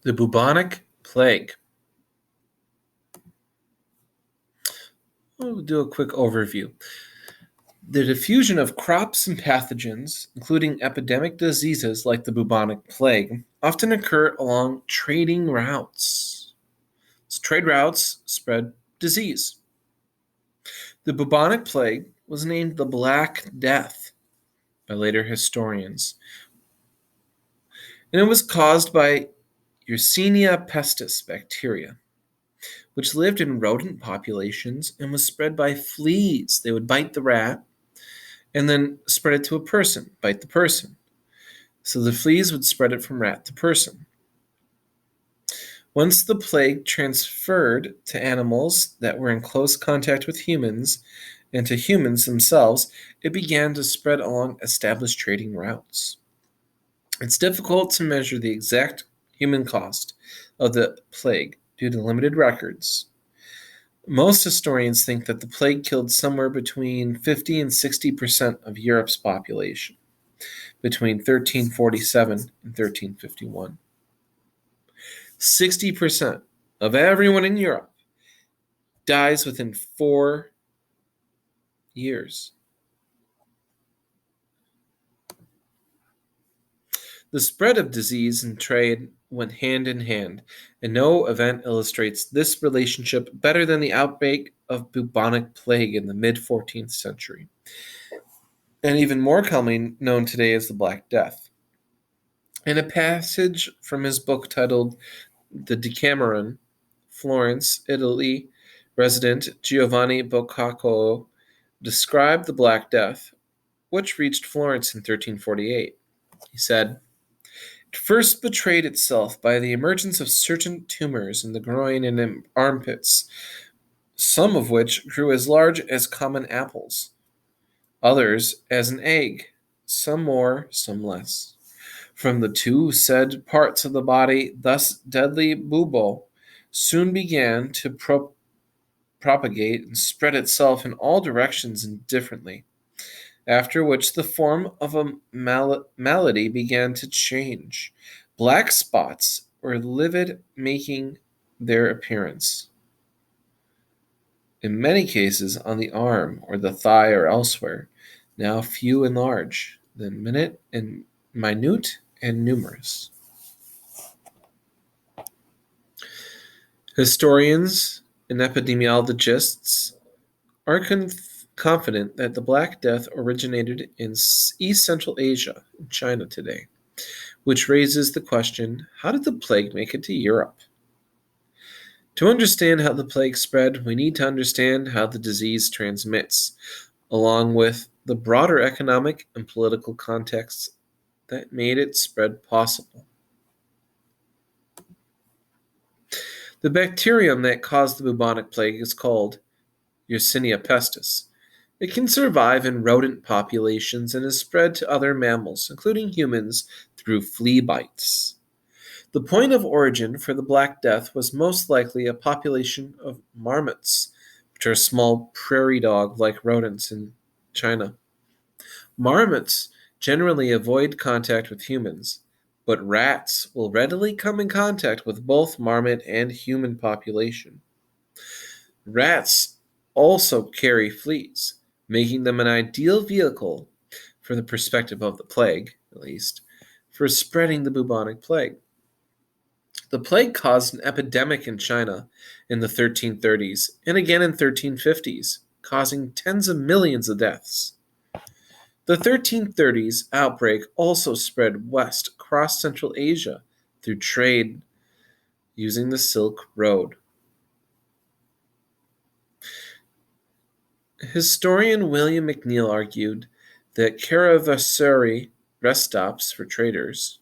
The Bubonic Plague. We'll do a quick overview. The diffusion of crops and pathogens, including epidemic diseases like the bubonic plague, often occur along trading routes. So trade routes spread disease. The bubonic plague was named the Black Death by later historians, and it was caused by Yersinia pestis bacteria, which lived in rodent populations and was spread by fleas. They would bite the rat and then spread it to a person, bite the person. So the fleas would spread it from rat to person. Once the plague transferred to animals that were in close contact with humans and to humans themselves, it began to spread along established trading routes. It's difficult to measure the exact human cost of the plague due to limited records. Most historians think that the plague killed somewhere between 50 and 60% of Europe's population between 1347 and 1351. 60% of everyone in Europe dies within 4 years. The spread of disease and trade went hand in hand, and no event illustrates this relationship better than the outbreak of bubonic plague in the mid-14th century, and even more commonly known today as the Black Death. In a passage from his book titled The Decameron, Florence, Italy, resident Giovanni Boccaccio described the Black Death, which reached Florence in 1348. He said, "It first betrayed itself by the emergence of certain tumors in the groin and armpits, some of which grew as large as common apples, others as an egg, some more, some less. From the two said parts of the body, thus deadly bubo soon began to propagate and spread itself in all directions indifferently, after which the form of a malady began to change. Black spots were livid, making their appearance, in many cases on the arm or the thigh or elsewhere, now few and large, then minute and numerous." Historians and epidemiologists are confident that the Black Death originated in East Central Asia, in China today, which raises the question, how did the plague make it to Europe? To understand how the plague spread, we need to understand how the disease transmits, along with the broader economic and political context that made its spread possible. The bacterium that caused the bubonic plague is called Yersinia pestis. It can survive in rodent populations and is spread to other mammals, including humans, through flea bites. The point of origin for the Black Death was most likely a population of marmots, which are small prairie dog-like rodents in China. Marmots generally avoid contact with humans, but rats will readily come in contact with both marmot and human population. Rats also carry fleas, making them an ideal vehicle, from the perspective of the plague, at least, for spreading the bubonic plague. The plague caused an epidemic in China in the 1330s and again in 1350s, causing tens of millions of deaths. The 1330s outbreak also spread west across Central Asia through trade using the Silk Road. Historian William McNeill argued that caravanserai, rest stops for traders,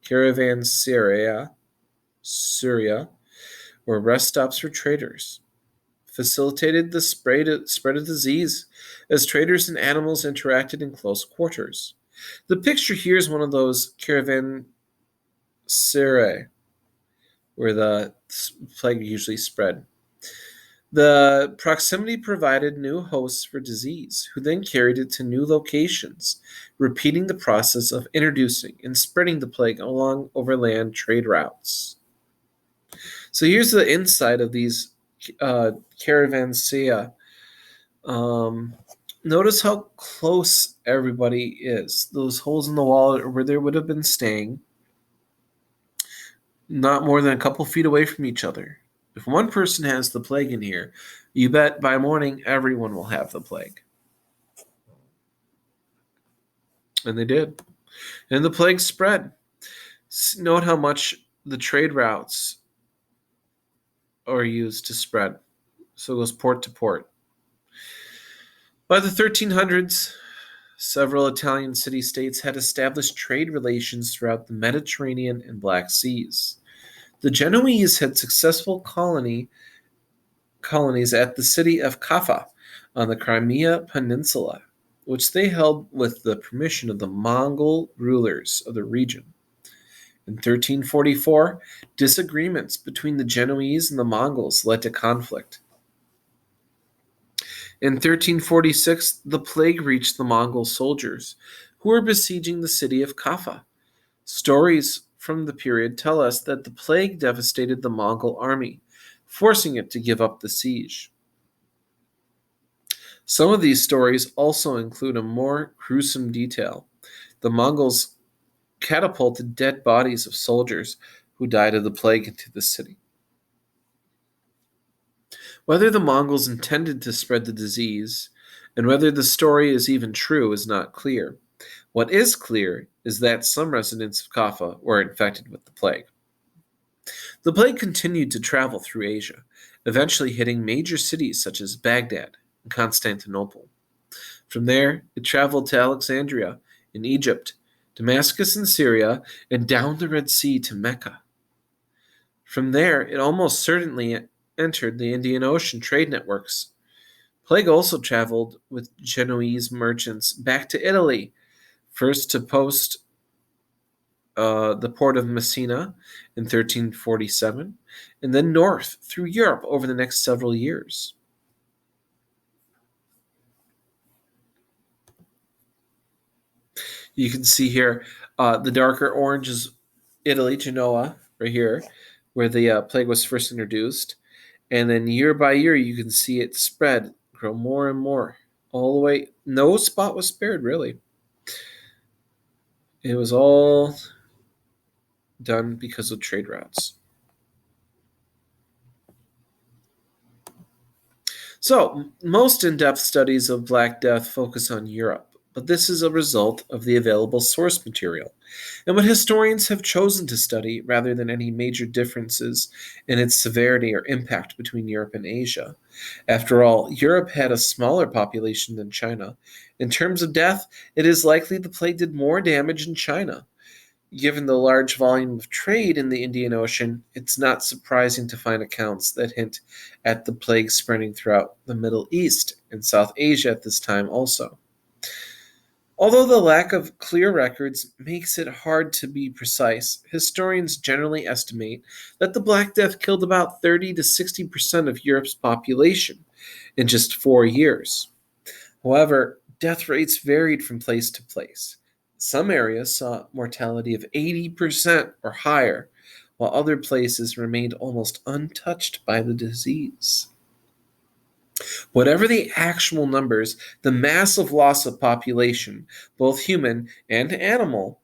caravanserai, or rest stops for traders, facilitated the spread of disease as traders and animals interacted in close quarters. The picture here is one of those caravanserai where the plague usually spread. The proximity provided new hosts for disease, who then carried it to new locations, repeating the process of introducing and spreading the plague along overland trade routes. So here's the inside of these caravanserai. Um, Notice how close everybody is. Those holes in the wall are where they would have been staying, not more than a couple feet away from each other. If one person has the plague in here, you bet by morning everyone will have the plague. And they did. And the plague spread. Note how much the trade routes are used to spread. So it goes port to port. By the 1300s, several Italian city-states had established trade relations throughout the Mediterranean and Black Seas. The Genoese had successful colonies at the city of Kaffa on the Crimea Peninsula, which they held with the permission of the Mongol rulers of the region. In 1344, disagreements between the Genoese and the Mongols led to conflict. In 1346, the plague reached the Mongol soldiers, who were besieging the city of Kaffa. Stories from the period tell us that the plague devastated the Mongol army, forcing it to give up the siege. Some of these stories also include a more gruesome detail. The Mongols catapulted dead bodies of soldiers who died of the plague into the city. Whether the Mongols intended to spread the disease, and whether the story is even true, is not clear. What is clear is that some residents of Kaffa were infected with the plague. The plague continued to travel through Asia, eventually hitting major cities such as Baghdad and Constantinople. From there, it traveled to Alexandria in Egypt, Damascus in Syria, and down the Red Sea to Mecca. From there, it almost certainly entered the Indian Ocean trade networks. Plague also traveled with Genoese merchants back to Italy, first to the port of Messina in 1347, and then north through Europe over the next several years. You can see here the darker orange is Italy, Genoa, right here, where the plague was first introduced. And then year by year, you can see it spread, grow more and more, all the way. No spot was spared, really. It was all done because of trade routes. So, most in depth studies of Black Death focus on Europe, but this is a result of the available source material and what historians have chosen to study rather than any major differences in its severity or impact between Europe and Asia. After all, Europe had a smaller population than China. In terms of death, it is likely the plague did more damage in China. Given the large volume of trade in the Indian Ocean, it's not surprising to find accounts that hint at the plague spreading throughout the Middle East and South Asia at this time also. Although the lack of clear records makes it hard to be precise, historians generally estimate that the Black Death killed about 30 to 60% of Europe's population in just 4 years. However, death rates varied from place to place. Some areas saw mortality of 80% or higher, while other places remained almost untouched by the disease. Whatever the actual numbers, the massive loss of population, both human and animal,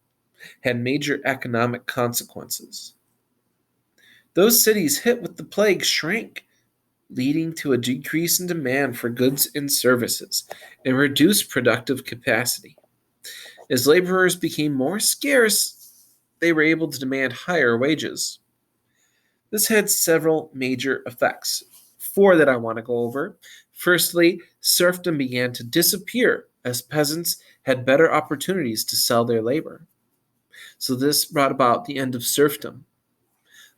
had major economic consequences. Those cities hit with the plague shrank, leading to a decrease in demand for goods and services and reduced productive capacity. As laborers became more scarce, they were able to demand higher wages. This had several major effects. 4 that I want to go over. Firstly, serfdom began to disappear as peasants had better opportunities to sell their labor. So this brought about the end of serfdom.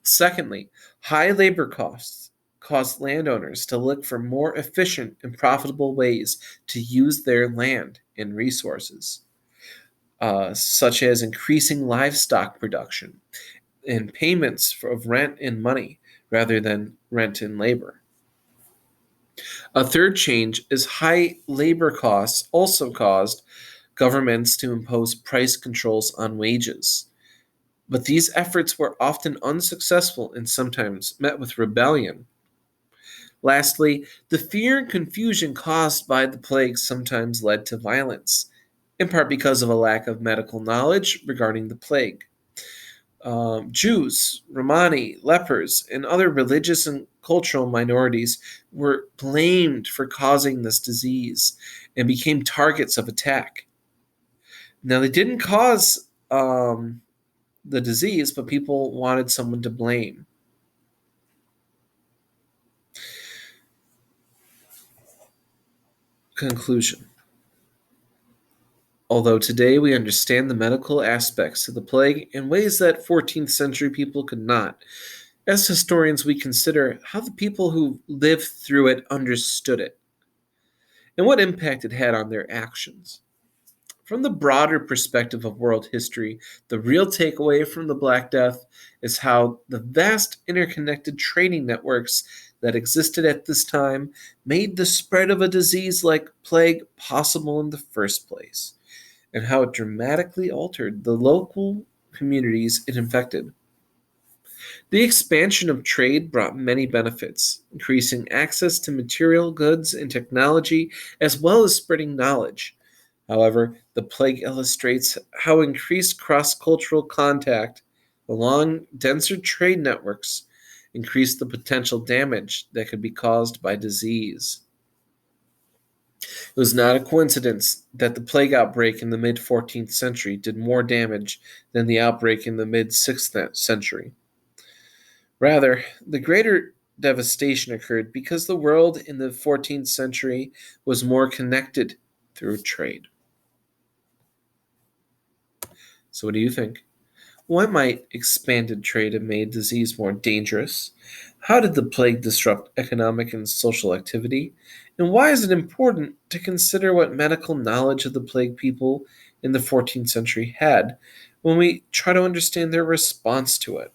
Secondly, high labor costs caused landowners to look for more efficient and profitable ways to use their land and resources, such as increasing livestock production and payments of rent and money rather than rent and labor. A third change is high labor costs also caused governments to impose price controls on wages. But these efforts were often unsuccessful and sometimes met with rebellion. Lastly, the fear and confusion caused by the plague sometimes led to violence, in part because of a lack of medical knowledge regarding the plague. Jews, Romani, lepers, and other religious and cultural minorities were blamed for causing this disease and became targets of attack. Now, they didn't cause the disease, but people wanted someone to blame. Conclusion. Although today we understand the medical aspects of the plague in ways that 14th century people could not, as historians we consider how the people who lived through it understood it and what impact it had on their actions. From the broader perspective of world history, the real takeaway from the Black Death is how the vast interconnected trading networks that existed at this time made the spread of a disease like plague possible in the first place, and how it dramatically altered the local communities it infected. The expansion of trade brought many benefits, increasing access to material goods and technology, as well as spreading knowledge. However, the plague illustrates how increased cross cultural contact along denser trade networks increased the potential damage that could be caused by disease. It was not a coincidence that the plague outbreak in the mid 14th century did more damage than the outbreak in the mid 6th century. Rather, the greater devastation occurred because the world in the 14th century was more connected through trade. So, what do you think? Why might expanded trade have made disease more dangerous? How did the plague disrupt economic and social activity? And why is it important to consider what medical knowledge of the plague people in the 14th century had when we try to understand their response to it?